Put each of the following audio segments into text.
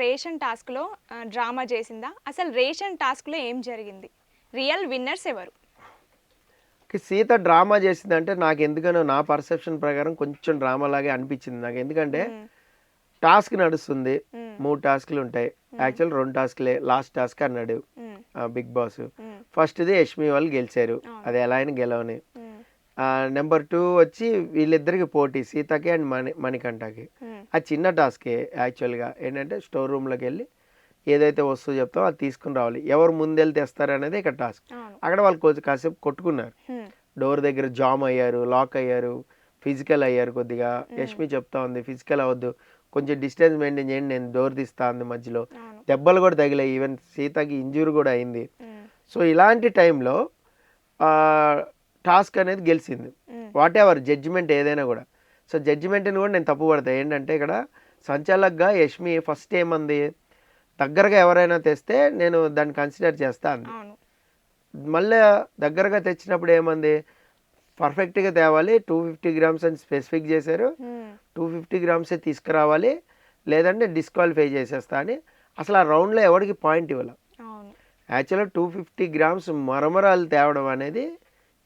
Ration టాస్క్లో drama చేసిందా? అసలు రేషన్ టాస్క్లో ఏం జరిగింది? రియల్ విన్నర్స్ ఎవరు? సీత డ్రామా చేసిందంటే నాకు ఎందుకనో నా పర్సెప్షన్ ప్రకారం కొంచెం డ్రామా లాగే అనిపించింది నాకు. ఎందుకంటే టాస్క్ నడుస్తుంది, 3 టాస్క్లు ఉంటాయి. యాక్చువల్ 2 టాస్క్లే, లాస్ట్ టాస్క్ అన్నాడు బిగ్ బాస్. ఫస్ట్ది యష్మి వాళ్ళు గెలిచారు, అది ఎలా అయినా గెలవని. నెంబర్ 2 వచ్చి వీళ్ళిద్దరికి పోటీ, సీతకి అండ్ మణికంఠకి. అది చిన్న టాస్కే యాక్చువల్గా. ఏంటంటే స్టోర్ రూమ్లోకి వెళ్ళి ఏదైతే వస్తువు చెప్తామో అది తీసుకుని రావాలి. ఎవరు ముందెళ్ళి తెస్తారు అనేది ఇక్కడ టాస్క్. అక్కడ వాళ్ళు కొంచెం కాసేపు కొట్టుకున్నారు, డోర్ దగ్గర జామ్ అయ్యారు, లాక్ అయ్యారు, ఫిజికల్ అయ్యారు కొద్దిగా. యష్మి చెప్తా ఉంది ఫిజికల్ అవ్వద్దు, కొంచెం డిస్టెన్స్ మెయింటైన్ చేయండి, నేను డోర్ తీస్తా ఉంది మధ్యలో. దెబ్బలు కూడా తగిలాయి, ఈవెన్ సీతకి ఇంజూరీ కూడా అయింది. సో ఇలాంటి టైంలో టాస్క్ అనేది గెలిచింది. వాట్ ఎవర్ జడ్జిమెంట్ ఏదైనా కూడా. సో జడ్జిమెంట్ని కూడా నేను తప్పు పడతాను. ఏంటంటే ఇక్కడ సంచాలక్గా యష్మి ఫస్ట్ ఏమంది, దగ్గరగా ఎవరైనా తెస్తే నేను దాన్ని కన్సిడర్ చేస్తాను. మళ్ళీ దగ్గరగా తెచ్చినప్పుడు ఏమంది, పర్ఫెక్ట్గా తేవాలి, 250 గ్రామ్స్ అని స్పెసిఫిక్ చేశారు, 250 గ్రామ్సే తీసుకురావాలి, లేదంటే డిస్క్వాలిఫై చేసేస్తా అని. అసలు ఆ రౌండ్లో ఎవరికి పాయింట్ ఇవ్వాలి. యాక్చువల్గా 250 గ్రామ్స్ మరమరాలు తేవడం అనేది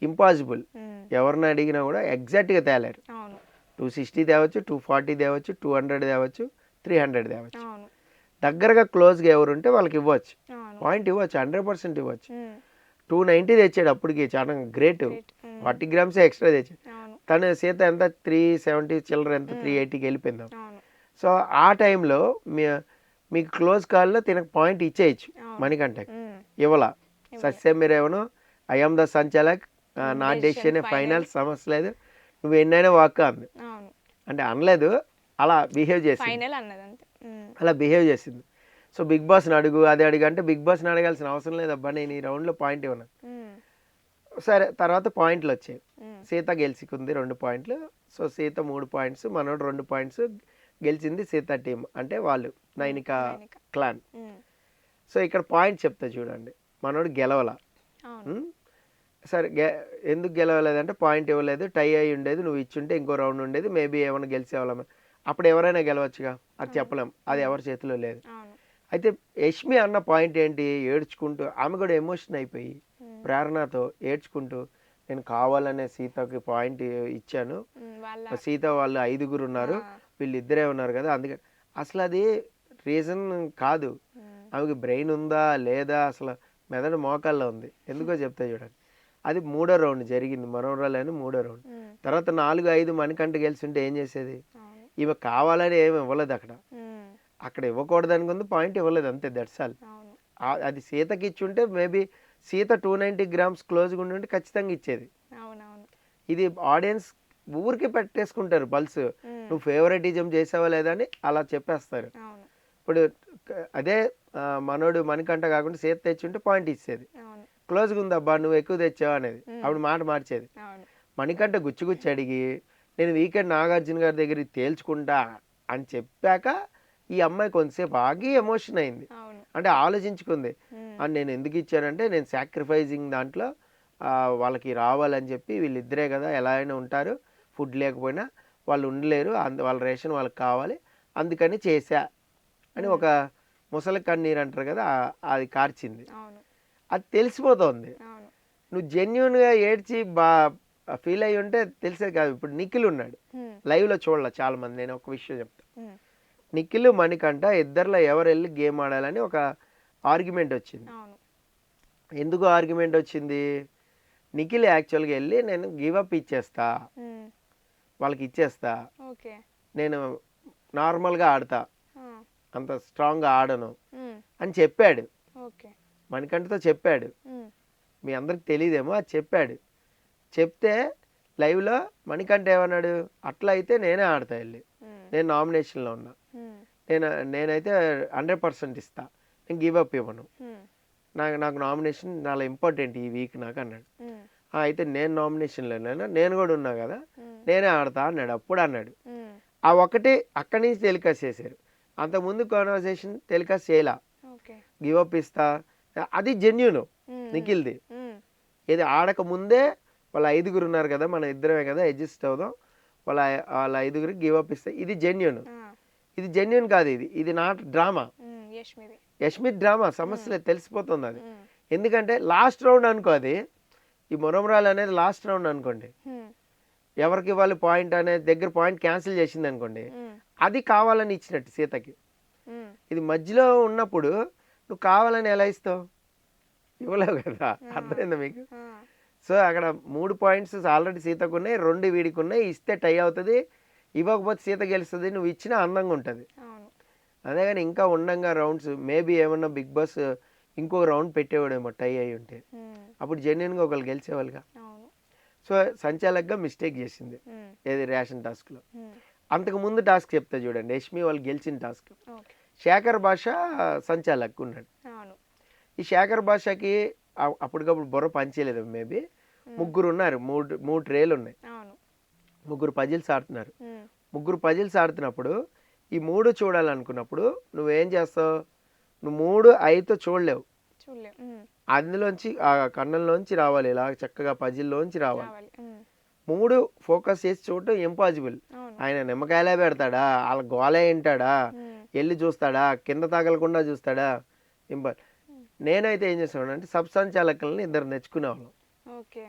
ఇంపాసిబుల్. ఎవరిని అడిగినా కూడా ఎగ్జాక్ట్గా తేలేరు. 260 తేవచ్చు, 240 తేవచ్చు, 200 తేవచ్చు, 300 తేవచ్చు. దగ్గరగా క్లోజ్గా ఎవరు ఉంటే వాళ్ళకి ఇవ్వచ్చు, పాయింట్ ఇవ్వచ్చు, 100% ఇవ్వచ్చు. 290 తెచ్చాడు, అప్పటికి చాలా గ్రేట్. 40 గ్రామ్సే ఎక్స్ట్రా తెచ్చాడు. తను సీత ఎంత 370 చిల్లర, ఎంత 380కి వెళ్ళిపోయిందాం. సో ఆ టైంలో మీకు క్లోజ్ కాల్లో తినకు పాయింట్ ఇచ్చేయచ్చు, మణికంఠకి ఇవ్వాల. సస్యం మీరు ఏమను, ఐఎమ్ ద సంచాలక్, నా డెసిషన్ ఫైనల్, సమస్య లేదు, నువ్వు ఎన్నైనా వాక్ అంది. అంటే అనలేదు, అలా బిహేవ్ చేసింది, అలా బిహేవ్ చేసింది. సో బిగ్ బాస్ని అడుగు, అది అడుగు అంటే బిగ్ బాస్ని అడగాల్సిన అవసరం లేదబ్బా, నేను ఈ రౌండ్లో పాయింట్ ఇవ్వను. సరే, తర్వాత పాయింట్లు వచ్చాయి. సీత గెలిచికుంది 2 పాయింట్లు. సో సీత 3 పాయింట్స్, మనోడు 2 పాయింట్స్. గెలిచింది సీత టీం, అంటే వాళ్ళు నైనికా క్లాన్. సో ఇక్కడ పాయింట్ చెప్తా చూడండి, మనోడు గెలవల. సరే ఎందుకు గెలవలేదంటే పాయింట్ ఇవ్వలేదు, టై అయి ఉండేది, నువ్వు ఇచ్చుంటే ఇంకో రౌండ్ ఉండేది, మేబీ ఏమైనా గెలిచేవాళ్ళం. అప్పుడు ఎవరైనా గెలవచ్చుగా, అది చెప్పలేం, అది ఎవరి చేతిలో లేదు. అయితే యష్మి అన్న పాయింట్ ఏంటి, ఏడ్చుకుంటూ, ఆమె కూడా ఎమోషన్ అయిపోయి ప్రేరణతో ఏడ్చుకుంటూ, నేను కావాలనే సీతకి పాయింట్ ఇచ్చాను, సీత వాళ్ళు 5గురు ఉన్నారు, వీళ్ళిద్దరే ఉన్నారు కదా, అందుకని. అసలు అది రీజన్ కాదు, ఆమెకి బ్రెయిన్ ఉందా లేదా, అసలు మెదడు మోకాల్లో ఉంది. ఎందుకో చెప్తా చూడండి. అది 3వ రౌండ్ జరిగింది, మనోరాలు అని 3వ రౌండ్. తర్వాత 4, 5 మణికంఠ గెలిచింటే ఏం చేసేది, ఈమె కావాలని ఏమి ఇవ్వలేదు అక్కడ, అక్కడ ఇవ్వకూడదు అనుకుంది, పాయింట్ ఇవ్వలేదు, అంతే, దట్స్ ఆల్. అది సీతకి ఇచ్చుంటే మేబీ సీత 290 గ్రామ్స్ క్లోజ్గా ఉండి ఖచ్చితంగా ఇచ్చేది. ఇది ఆడియన్స్ ఊరికి పెట్టేసుకుంటారు పల్స్, నువ్వు ఫేవరెటిజం చేసావా లేదా అని అలా చెప్పేస్తారు. ఇప్పుడు అదే మనోడు మణికంఠ కాకుండా సీత తెచ్చుంటే పాయింట్ ఇచ్చేది, క్లోజ్గా ఉందబ్బా నువ్వు ఎక్కువ తెచ్చావు అనేది, అప్పుడు మాట మార్చేది. మణికంఠ గుచ్చి అడిగి, నేను వీకెండ్ నాగార్జున గారి దగ్గర తేల్చుకుంటా అని చెప్పాక ఈ అమ్మాయి కొంతసేపు ఆగి ఎమోషన్ అయింది, అంటే ఆలోచించుకుంది. అని నేను ఎందుకు ఇచ్చానంటే, నేను సాక్రిఫైజింగ్ దాంట్లో వాళ్ళకి రావాలని చెప్పి, వీళ్ళిద్దరే కదా ఎలా అయినా ఉంటారు, ఫుడ్ లేకపోయినా వాళ్ళు ఉండలేరు, వాళ్ళ రేషన్ వాళ్ళకి కావాలి, అందుకని చేశా అని ఒక ముసలి కన్నీరు అంటారు కదా, అది కార్చింది. అది తెలిసిపోతుంది. నువ్వు జెన్యున్గా ఏడ్చి ఫీల్ అయ్యి ఉంటే తెలిసేది కాదు. ఇప్పుడు నిఖిల్ ఉన్నాడు, లైవ్లో చూడాల చాలా మంది. నేను ఒక విషయం చెప్తాను, నిఖిల్ మణికంఠ ఇద్దరిలో ఎవరు వెళ్ళి గేమ్ ఆడాలని ఒక ఆర్గ్యుమెంట్ వచ్చింది. ఎందుకు ఆర్గ్యుమెంట్ వచ్చింది, నిఖిల్ యాక్చువల్గా వెళ్ళి నేను గివప్ ఇచ్చేస్తా, వాళ్ళకి ఇచ్చేస్తా, నేను నార్మల్గా ఆడతా, అంత స్ట్రాంగ్గా ఆడను అని చెప్పాడు. మణికంఠతో చెప్పాడు, మీ అందరికి తెలియదేమో, అది చెప్పాడు. చెప్తే లైవ్లో మణికంఠ ఏమన్నాడు, అట్లా అయితే నేనే ఆడతా వెళ్ళి, నేను నామినేషన్లో ఉన్నా, నేనైతే 100% ఇస్తా, నేను గివప్ ఇవ్వను, నాకు నామినేషన్ చాలా ఇంపార్టెంట్ ఈ వీక్ నాకు అన్నాడు. అయితే నేను నామినేషన్లోనైనా నేను కూడా ఉన్నా కదా, నేనే ఆడతా అన్నాడు. అప్పుడు అన్నాడు. ఆ ఒకటి అక్కడి నుంచి టెలికాస్ట్ చేశారు, అంతకుముందు కాన్వర్సేషన్ టెలికాస్ట్ చేయలా. గివప్ ఇస్తా, అది జెన్యూన్ నిఖిల్ది. ఇది ఆడక ముందే వాళ్ళ 5గురు ఉన్నారు కదా, మన ఇద్దరమే కదా, అడ్జస్ట్ అవుదాం, వాళ్ళ 5గురికి గివప్ ఇస్తే, ఇది జెన్యూన్. ఇది జెన్యున్ కాదు, ఇది నాట్ డ్రామా. యష్మిది. యష్మి డ్రామా సమస్యలే తెలిసిపోతుంది అది. ఎందుకంటే లాస్ట్ రౌండ్ అనుకో, అది ఈ మురమరాలు అనేది లాస్ట్ రౌండ్ అనుకోండి, ఎవరికి ఇవ్వాలి పాయింట్ అనేది దగ్గర పాయింట్ క్యాన్సిల్ చేసింది అనుకోండి, అది కావాలని ఇచ్చినట్టు సీతకి. ఇది మధ్యలో ఉన్నప్పుడు నువ్వు కావాలని ఎలా ఇస్తావు? ఇవ్వలేవు కదా. అర్థమైందా మీకు? సో అక్కడ 3 పాయింట్స్ ఆల్రెడీ సీతకు ఉన్నాయి, 2 వీడికి ఉన్నాయి. ఇస్తే టై అవుతుంది, ఇవ్వకపోతే సీత గెలుస్తుంది. నువ్వు ఇచ్చినా అందంగా ఉంటుంది. అదే కానీ ఇంకా ఉండంగా రౌండ్స్ మేబీ ఏమన్నా బిగ్ బాస్ ఇంకొక రౌండ్ పెట్టేవాడేమో టై అయి ఉంటే, అప్పుడు జెన్యున్గా ఒకళ్ళు గెలిచేవాళ్ళుగా. సో సంచాలకుగా మిస్టేక్ చేసింది ఏది రేషన్ టాస్క్లో. అంతకు ముందు టాస్క్ చెప్తా చూడండి, యష్మి వాళ్ళు గెలిచిన టాస్క్. శేఖర్ భాష సంచాలక్ ఉన్నాడు. ఈ శేఖర్ భాషకి అప్పటికప్పుడు బుర్ర పనిచేయలేదు. మేబీ ముగ్గురు ఉన్నారు, మూడు ట్రేలు ఉన్నాయి, ముగ్గురు పజిల్స్ ఆడుతున్నారు. ముగ్గురు పజిల్స్ ఆడుతున్నప్పుడు ఈ 3 చూడాలనుకున్నప్పుడు నువ్వేం చేస్తావు? నువ్వు 3 ఐతో చూడలేవు. అందులోంచి ఆ కన్నంలోంచి రావాలి, ఇలా చక్కగా పజిల్లోంచి రావాలి. 3 ఫోకస్ చేసి చూడటం ఇంపాసిబుల్. ఆయన నిమ్మకాయలే పెడతాడా, వాళ్ళ గోలే వింటాడా, వెళ్ళి చూస్తాడా, కింద తగలకుండా చూస్తాడా? నేనైతే ఏం చేస్తాను అంటే సబ్ సంచాలకులని 2 తెచ్చుకునేవాళ్ళం.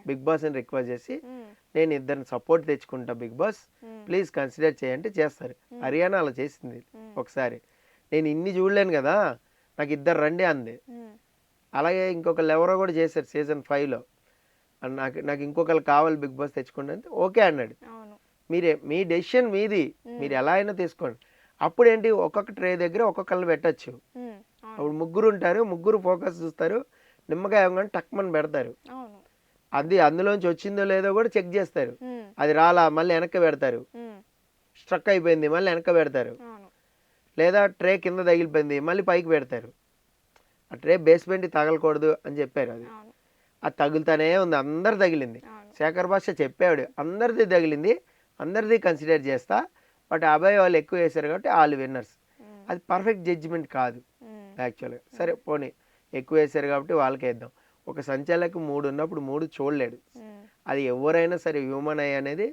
బిగ్ బాస్ని రిక్వెస్ట్ చేసి, నేను 2 సపోర్ట్ తెచ్చుకుంటా బిగ్ బాస్, ప్లీజ్ కన్సిడర్ చేయంటే చేస్తారు. హర్యానా అలా చేసింది ఒకసారి. నేను ఇన్ని చూడలేను కదా, నాకు 2 రండి అంది. అలాగే ఇంకొకళ్ళు ఎవరో కూడా చేశారు సీజన్ 5లో. నాకు ఇంకొకళ్ళు కావాలి బిగ్ బాస్ తెచ్చుకోండి అంటే ఓకే అన్నాడు. మీ డెసిషన్ మీది, మీరు ఎలా అయినా తీసుకోండి. అప్పుడు ఏంటి, ఒక్కొక్క ట్రే దగ్గర ఒక్కొక్కళ్ళు పెట్టచ్చు. అప్పుడు ముగ్గురు ఉంటారు, ముగ్గురు ఫోకస్ చూస్తారు, నిమ్మకాయ ఇవ్వగానే టక్మని పెడతారు. అది అందులోంచి వచ్చిందో లేదో కూడా చెక్ చేస్తారు. అది రాలా మళ్ళీ వెనక్కి పెడతారు, స్ట్రక్ అయిపోయింది మళ్ళీ వెనక్కి పెడతారు, లేదా ట్రే కింద తగిలిపోయింది మళ్ళీ పైకి పెడతారు. ఆ ట్రే బేస్మెంట్ తగలకూడదు అని చెప్పారు. అది తగులుతానే ఉంది, అందరు తగిలింది. శేఖర్ భాష చెప్పాడు అందరిది తగిలింది, అందరిది కన్సిడర్ చేస్తా, బట్ అబ్బాయి వాళ్ళు ఎక్కువ వేశారు కాబట్టి వాళ్ళు విన్నర్స్. అది పర్ఫెక్ట్ జడ్జిమెంట్ కాదు యాక్చువల్గా. సరే పోనీ ఎక్కువ వేశారు కాబట్టి వాళ్ళకి వేద్దాం. ఒక సంచాలకు 3 ఉన్నప్పుడు 3 చూడలేడు. అది ఎవరైనా సరే హ్యూమన్ ఐ అనేది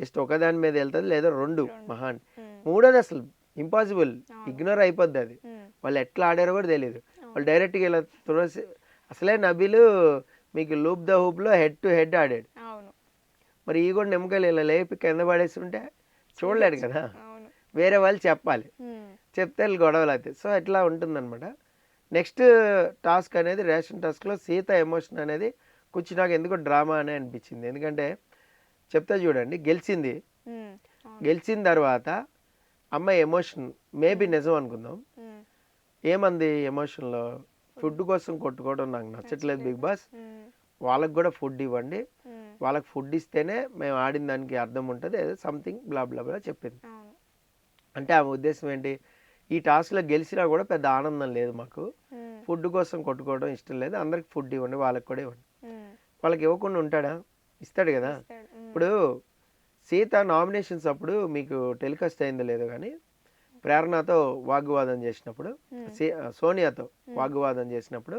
జస్ట్ ఒకదాని మీద వెళ్తుంది, లేదా 2 మహాన్. 3వది అసలు ఇంపాసిబుల్, ఇగ్నోర్ అయిపోద్ది. అది వాళ్ళు ఎట్లా ఆడారో కూడా తెలియదు. వాళ్ళు డైరెక్ట్గా ఇలా తులసి, అసలే నబీలు మీకు లూప్ ద హూప్లో హెడ్ టు హెడ్ ఆడాడు. మరి ఈ కూడా నిమ్మకాయలు ఇలా లేపి కింద పడేస్తుంటే చూడలేడు కదా, వేరే వాళ్ళు చెప్పాలి, చెప్తే గొడవలు అవుతాయి. సో ఇట్లా ఉంటుందన్నమాట. నెక్స్ట్ టాస్క్ అనేది రేషన్ టాస్క్లో సీత ఎమోషన్ అనేది కొంచెం నాకు ఎందుకో డ్రామా అనే అనిపించింది. ఎందుకంటే చెప్తా చూడండి, గెలిచిన తర్వాత అమ్మాయి ఎమోషన్ మేబీ నిజం అనుకుందాం. ఏమంది ఎమోషన్లో? ఫుడ్ కోసం కొట్టుకోవడం నాకు నచ్చట్లేదు బిగ్ బాస్, వాళ్ళకి కూడా ఫుడ్ ఇవ్వండి, వాళ్ళకి ఫుడ్ ఇస్తేనే మేము ఆడిన దానికి అర్థం ఉంటుంది, ఏదో సంథింగ్ బ్లా బ్లా బ్లా చెప్పింది. అంటే ఆమె ఉద్దేశం ఏంటి, ఈ టాస్క్లో గెలిచినా కూడా పెద్ద ఆనందం లేదు మాకు, ఫుడ్ కోసం కొట్టుకోవడం ఇష్టం లేదు, అందరికి ఫుడ్ ఇవ్వండి, వాళ్ళకి కూడా ఇవ్వండి. వాళ్ళకి ఇవ్వకుండా ఉంటాడా? ఇస్తాడు కదా. ఇప్పుడు సీత నామినేషన్స్ అప్పుడు మీకు టెలికాస్ట్ అయిందో లేదో కానీ, ప్రేరణతో వాగ్వాదం చేసినప్పుడు, సోనియాతో వాగ్వాదం చేసినప్పుడు,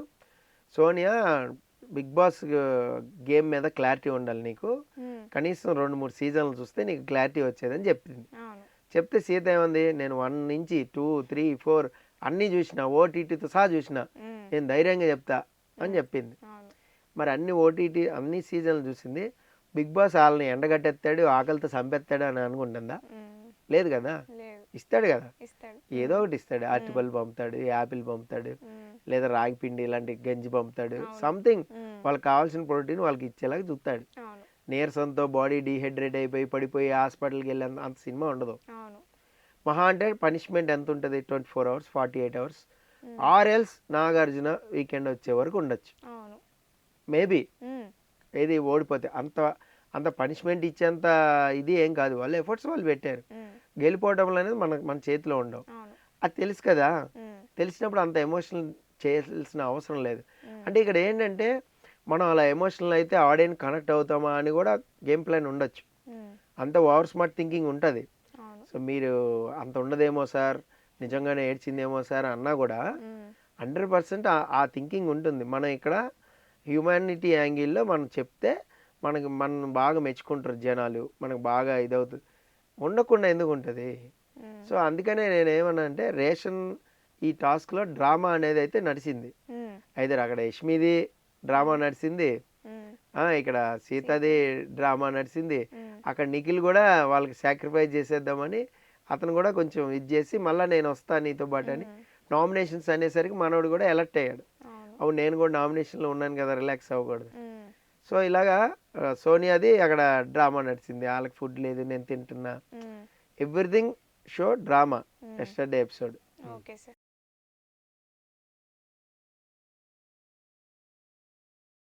సోనియా బిగ్ బాస్ గేమ్ మీద క్లారిటీ ఉండాలి నీకు, కనీసం 2-3 సీజన్లు చూస్తే నీకు క్లారిటీ వచ్చేదని చెప్పింది. చెప్తే సీత ఏమంది, నేను 1 నుంచి 2, 3, 4 అన్నీ చూసిన, ఓటీటీతో సహా చూసిన, నేను ధైర్యంగా చెప్తా అని చెప్పింది. మరి అన్ని సీజన్లు చూసింది. బిగ్ బాస్ వాళ్ళని ఎండగట్టేస్తాడు, ఆకలితో చంపేస్తాడు అని అనుకుంటుందా? లేదు కదా, ఇస్తాడు కదా, ఏదో ఒకటి ఇస్తాడు. అరటిపళ్ళు పంపుతాడు, యాపిల్ పంపుతాడు, లేదా రాగి పిండి ఇలాంటి గంజి పంపుతాడు, సంథింగ్ వాళ్ళకి కావాల్సిన ప్రోటీన్ వాళ్ళకి ఇచ్చేలాగా చూస్తాడు. నీరసంతో బాడీ డీహైడ్రేట్ అయిపోయి పడిపోయి హాస్పిటల్కి వెళ్ళి అంత సినిమా ఉండదు. మహా అంటే పనిష్మెంట్ ఎంత ఉంటుంది, 24 hours 48 hours, or else Nagarjuna weekend వచ్చే వరకు ఉండొచ్చు మేబీ. ఏది ఓడిపోతే అంత పనిష్మెంట్ ఇచ్చేంత ఇది ఏం కాదు, వాళ్ళు ఎఫర్ట్స్ వాళ్ళు పెట్టారు. గెలిపోవడం అనేది మన చేతిలో ఉండవు. అది తెలుసు కదా, తెలిసినప్పుడు అంత ఎమోషనల్ చేయాల్సిన అవసరం లేదు. అంటే ఇక్కడ ఏంటంటే మనం అలా ఎమోషనల్ అయితే ఆడియన్స్ కనెక్ట్ అవుతామా అని కూడా గేమ్ ప్లాన్ ఉండొచ్చు, అంత ఓవర్ స్మార్ట్ థింకింగ్ ఉంటుంది. సో మీరు అంత ఉండదేమో సార్, నిజంగానే ఏడ్చిందేమో సార్ అన్నా కూడా 100% ఆ థింకింగ్ ఉంటుంది. మనం ఇక్కడ హ్యూమానిటీ యాంగిల్లో మనం చెప్తే మనం బాగా మెచ్చుకుంటారు జనాలు, మనకు బాగా ఇదవుతుంది. ఉండకుండా ఎందుకు ఉంటుంది? సో అందుకనే నేనేమన్నా అంటే రేషన్ ఈ టాస్క్లో డ్రామా అనేది అయితే నడిచింది. అయితే అక్కడ యష్మిది డ్రామా నడిచింది, ఇక్కడ సీతది డ్రామా నడిచింది, అక్కడ నిఖిల్ కూడా వాళ్ళకి సాక్రిఫైస్ చేసేద్దామని అతను కూడా కొంచెం ఇది చేసి మళ్ళీ నేను వస్తాను నీతో పాటు అని నామినేషన్స్ అనేసరికి మనోడు కూడా ఎలక్ట్ అయ్యాడు. అవును నేను కూడా నామినేషన్లో ఉన్నాను కదా, రిలాక్స్ అవ్వకూడదు. సో ఇలాగా సోనియాది అక్కడ డ్రామా నడిచింది, వాళ్ళకి ఫుడ్ లేదు నేను తింటున్నా, everything show drama yesterday episode. Okay sir.